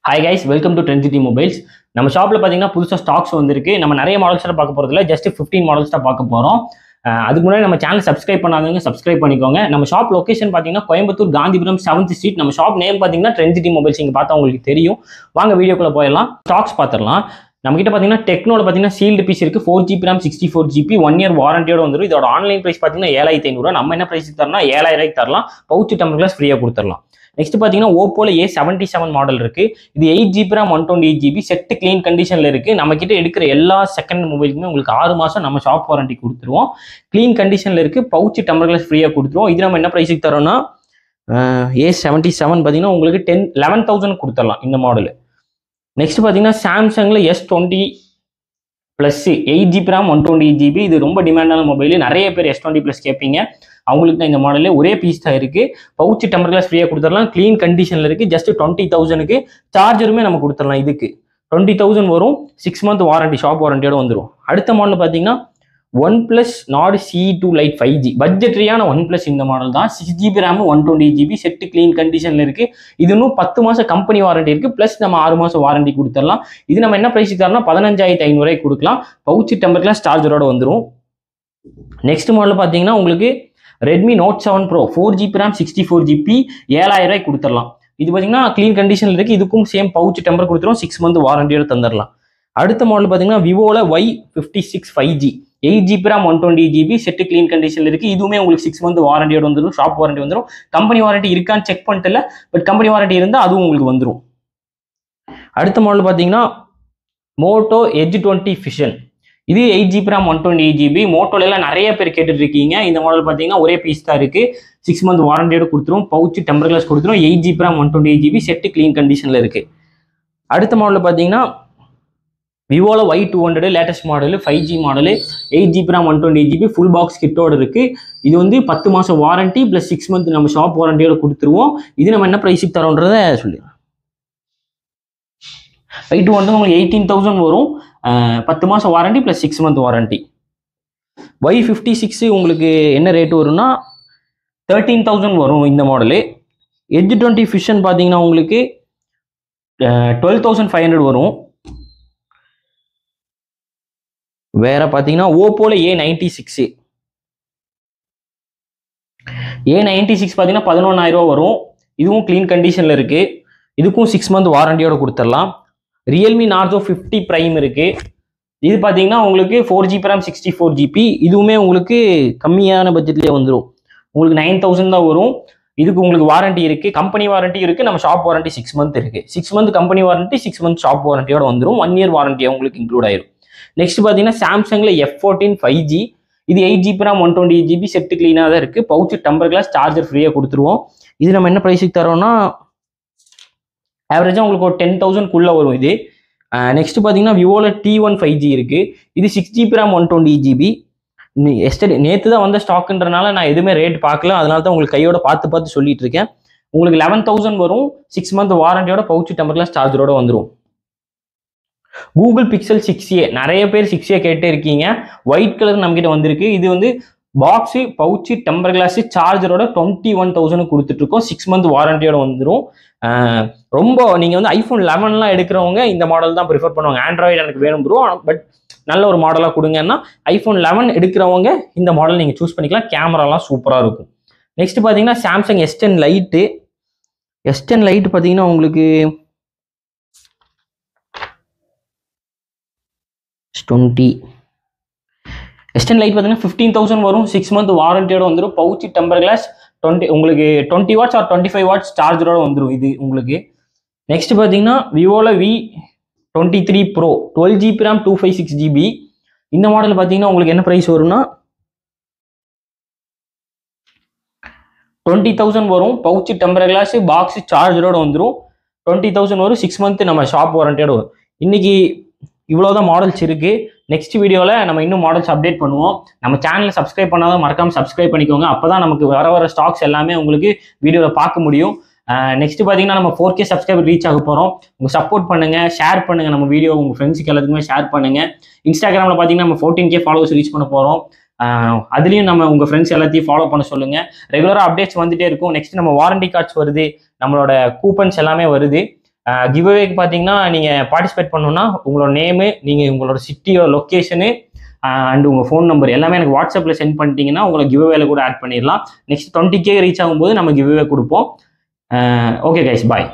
Hi guys, welcome to Trendcity Mobiles. நம்ம ஷாப்ல பாத்தீங்கன்னா புதுசா ஸ்டாக்ஸ் வந்திருக்கு. நம்ம நிறைய மாடல்ஸ் பார்க்க போறது இல்ல, ஜஸ்ட் 15 மாடல்ஸ் தான் பார்க்க போறோம். அதுக்கு முன்னாடி நம்ம சேனல் சப்ஸ்கிரைப் பண்ணாதவங்க சப்ஸ்கிரைப் பண்ணிக்கோங்க. நம்ம ஷாப் லொகேஷன் பாத்தீங்கன்னா கோயம்புத்தூர் காந்திபுரம் 7th ஸ்ட்ரீட். நம்ம ஷாப் நேம் பாத்தீங்கன்னா Trendcity Mobiles. இங்க பார்த்தா உங்களுக்கு தெரியும். வாங்க வீடியோக்குள்ள போயிடலாம். ஸ்டாக்ஸ் பார்த்துடலாம். நம்ம கிட்ட பாத்தீங்கன்னா டெக்னோல பாத்தீங்கன்னா சீல்டு பீஸ் இருக்கு. 4GB RAM 64GB 1 year வாரண்டியோட வந்துரும். இதோட ஆன்லைன் பிரைஸ் பாத்தீங்கன்னா 7500. நம்ம என்ன பிரைஸ் தரனா 7000 தரலாம். பவுச் டெம்பர் கிளாஸ் ஃப்ரீயா கொடுத்துடலாம். நெக்ஸ்ட் பாத்தீங்கன்னா ஓப்போல A77 மாடல் இருக்கு. இது 8GB RAM 128GB set clean கண்டிஷன்ல இருக்கு. நம்ம கிட்ட எடுக்கிற எல்லா செகண்ட் மொபைலுக்குமே உங்களுக்கு 6 மாசம் நம்ம ஷாப் வாரண்டி கொடுத்துருவோம். கிளீன் கண்டிஷன்ல இருக்கு. பவுச் டெம்பர் கிளாஸ் ஃப்ரீயா கொடுத்துருவோம். இது நம்ம என்ன பிரைஸுக்கு தரோம்னா A77 பாத்தீங்கன்னா உங்களுக்கு 11,000 கொடுத்துடலாம் இந்த மாடல். நெக்ஸ்ட் பாத்தீங்கன்னா சாம்சங்ல S20 Plus 8GB RAM 128GB. இது ரொம்ப டிமாண்டான மொபைல். நிறைய பேர் S20 Plus கேட்பீங்க. அவங்களுக்கு தான் இந்த மாடலே ஒரே பீஸ் தான் இருக்கு. பவுச் டெம்பர் கிளாஸ் ஃப்ரீயா கொடுத்துடலாம். கிளீன் கண்டிஷன்ல இருக்கு. ஜஸ்ட் 20,000க்கு சார்ஜருமே நம்ம கொடுத்துடலாம். இதுக்கு 20,000 வரும். 6 month வாரண்டி, ஷாப் வாரண்டியோட வந்துடும். அடுத்த மாடல் பாத்தீங்கன்னா OnePlus Nord CE2 Lite 5G பட்ஜெட்ரியான OnePlus இந்த மாடல் தான். 6GB RAM 128GB set clean கண்டிஷன்ல இருக்கு. இது இன்னும் 10 மாசம் கம்பெனி வாரண்டி இருக்கு. பிளஸ் நம்ம 6 மாசம் வாரண்டி கொடுத்துடலாம். இது நம்ம என்ன பிரைஸ் தரலாம் 15,500 கொடுக்கலாம். பவுச் டெம்பர் கிளாஸ் சார்ஜரோட வந்துடும். நெக்ஸ்ட் மாடல் பாத்தீங்கன்னா உங்களுக்கு Redmi Note 7 Pro 4GB RAM 64GB 7000 கொடுத்துடலாம். இது பாத்தீங்கன்னா கிளீன் கண்டிஷன்ல இருக்கு. இதுக்கும் சேம் பவுச் டெம்பர் கொடுத்துரும். 6 month வாரண்டியோட தந்துடலாம். அடுத்த மாடல் பாத்தீங்கன்னா விவோல Y56 5G 8GB RAM 128GB set clean கண்டிஷன்ல இருக்கு. இதுவுமே உங்களுக்கு 6 month வாரண்டியோட வந்துடும். ஷாப் வாரண்டி வந்துடும். கம்பெனி வாரண்டி இருக்கான்னு செக் பண்ணிட்டல, பட் கம்பெனி வாரண்டி இருந்தா அதுவும் உங்களுக்கு வந்துடும். அடுத்த மாடல் பாத்தீங்கன்னா Moto Edge 20 Fusion. இது 8GB RAM 128GB. மோட்டோல எல்லாம் நிறைய பேர் கேட்டுட்டு இருக்கீங்க. இந்த மாடல் பாத்தீங்கன்னா ஒரே பீஸ் தான் இருக்கு. 6 month வாரண்டியோட கொடுத்துரும். பவுச் டெம்பர் கிளாஸ் கொடுத்துரும். 8GB RAM 128GB set clean கண்டிஷன்ல இருக்கு. அடுத்த மாடல் பாத்தீங்கன்னா விவோல Y200 latest model 5G model 8GB RAM 128GB full box கிட்டோட இருக்கு. இது வந்து 10 மாசம் வாரண்டி பிளஸ் 6 month நம்ம ஷாப் வாரண்டியோட கொடுத்துருவோம். இது நம்ம என்ன பிரைஸுக்கு தரோன்றத சொல்லிடுறோம். Y200 உங்களுக்கு 18,000 வரும். 10 மாசம் warranty plus 6 month warranty. Y56 உங்களுக்கு என்ன ரேட் வரும்னா 13,000 வரும் இந்த மாடலு. Edge 20 Fusion பார்த்தீங்கன்னா உங்களுக்கு 12,500 வரும். வேற பார்த்தீங்கன்னா ஓப்போல A96 பார்த்தீங்கன்னா 11,000 வரும். இதுவும் கிளீன் கண்டிஷன்ல இருக்கு. இதுக்கும் 6 month வாரண்டியோட கொடுத்துடலாம். Realme Narzo 50 Prime இருக்கு. இது பார்த்தீங்கன்னா உங்களுக்கு 4GB RAM 64GB. இதுவுமே உங்களுக்கு கம்மியான பட்ஜெட்லேயே வந்துடும். உங்களுக்கு 9,000 தான் வரும். இதுக்கு உங்களுக்கு வாரண்டி இருக்கு. கம்பெனி வாரண்டி இருக்கு. நம்ம ஷாப் வாரண்டி 6 month இருக்கு. 6 month company warranty, 6 month shop வாரண்டியோட வந்துடும். 1 year வாரண்டி உங்களுக்கு இன்க்ளூட் ஆயிரும். நெக்ஸ்ட் பார்த்தீங்கன்னா சாம்சங்ல F14 5G. இது 8GB RAM 128GB செட் கிளீனாக தான் இருக்கு. பவுச் டெம்பர் கிளாஸ் சார்ஜர் ஃப்ரீயா கொடுத்துருவோம். இது நம்ம என்ன பிரைஸுக்கு தரோம்னா ஆவரேஜா உங்களுக்கு ஒரு 10,000க்குள்ள வரும் இது. நெக்ஸ்ட் பார்த்தீங்கன்னா விவோல T1 5G இருக்கு. இது 6GB RAM 128GB. நேற்று தான் வந்த ஸ்டாக்ன்றனால நான் எதுவுமே ரேட் பார்க்கல. அதனால தான் உங்களுக்கு கையோட பார்த்து சொல்லிட்டு இருக்கேன். உங்களுக்கு 11,000 வரும். 6 month வாரண்டியோட பவுச் டெம்பர் கிளாஸ் சார்ஜரோட வந்துடும். Google Pixel 6a நிறைய பேர் 6a கேட்டே இருக்கீங்க. ஒயிட் கலர் நம்ம கிட்ட வந்திருக்கு. இது வந்து பாக்ஸ், பவுச், டெம்பர் கிளாஸ், சார்ஜரோட 21,000 கொடுத்துட்டு இருக்கோம். 6 month வாரண்டியோட வந்துடும். ரொம்ப நீங்க வந்து iPhone 11 எடுக்கிறவங்க இந்த மாடல் தான் ப்ரிஃபர் பண்ணுவாங்க. ஆண்ட்ராய்டு எனக்கு வேணும் ப்ரோ, பட் நல்ல ஒரு மாடலா கொடுங்கன்னா iPhone 11 எடுக்கிறவங்க இந்த மாடல் நீங்க சூஸ் பண்ணிக்கலாம். கேமராலாம் சூப்பரா இருக்கும். நெக்ஸ்ட் பாத்தீங்கன்னா Samsung S10 Lite. S10 Lite பாத்தீங்கன்னா உங்களுக்கு 20 S10 Lite பார்த்தீங்கன்னா 15,000 வரும். 6 month வாரண்டியோட வந்துடும். பவுச் டெம்பர் கிளாஸ் 20 உங்களுக்கு 20 watts ஆர் 25 watts சார்ஜரோட வந்துடும் இது உங்களுக்கு. நெக்ஸ்ட் பார்த்தீங்கன்னா விவோல V23 Pro 12GB RAM 256GB. இந்த மாடல் பார்த்தீங்கன்னா உங்களுக்கு என்ன ப்ரைஸ் வரும்னா 20,000 வரும். பவுச் டெம்பர் கிளாஸ் பாக்ஸ் சார்ஜரோட வந்துடும். 20,000 வரும். 6 month நம்ம ஷாப் வாரண்டியோட வரும். இன்னைக்கு இவ்வளோதான் மாடல்ஸ் இருக்கு. நெக்ஸ்ட் வீடியோவில் நம்ம இன்னும் மாடல்ஸ் அப்டேட் பண்ணுவோம். நம்ம சேனலை சப்ஸ்கிரைப் பண்ணாதான் மறக்காம சப்ஸ்கிரைப் பண்ணிக்கோங்க. அப்பதான் நமக்கு வர ஸ்டாக்ஸ் எல்லாமே உங்களுக்கு வீடியோவில் பார்க்க முடியும். நெக்ஸ்ட் பார்த்தீங்கன்னா நம்ம 4K சப்ஸ்கிரைபர் ரீச் ஆக போகிறோம். உங்க சப்போர்ட் பண்ணுங்க, ஷேர் பண்ணுங்க. நம்ம வீடியோ உங்க ஃப்ரெண்ட்ஸுக்கு எல்லாத்துக்குமே ஷேர் பண்ணுங்க. இன்ஸ்டாகிராமில் பார்த்தீங்கன்னா நம்ம 14K ஃபாலோவர்ஸ் ரீச் பண்ண போகிறோம். அதுலேயும் நம்ம உங்கள் ஃப்ரெண்ட்ஸ் எல்லாத்தையும் ஃபாலோ பண்ண சொல்லுங்கள். ரெகுலராக அப்டேட்ஸ் வந்துட்டே இருக்கும். நெக்ஸ்ட் நம்ம வாரண்டி கார்ட்ஸ் வருது, நம்மளோட கூப்பன்ஸ் எல்லாமே வருது. கிவ்அவேக்கு பார்த்தீங்கன்னா நீங்கள் பார்ட்டிசிபேட் பண்ணணும்னா உங்களோட நேமு, நீங்கள் உங்களோட சிட்டியோட லொக்கேஷனு அண்ட் உங்கள் ஃபோன் நம்பர் எல்லாமே எனக்கு வாட்ஸ்அப்பில் சென்ட் பண்ணிட்டீங்கன்னா உங்களை கிவ்அவேல கூட ஆட் பண்ணிடலாம். நெக்ஸ்ட் 20K ரீச் ஆகும்போது நம்ம கிவ்அவே கொடுப்போம். ஓகே கைஸ், பாய்.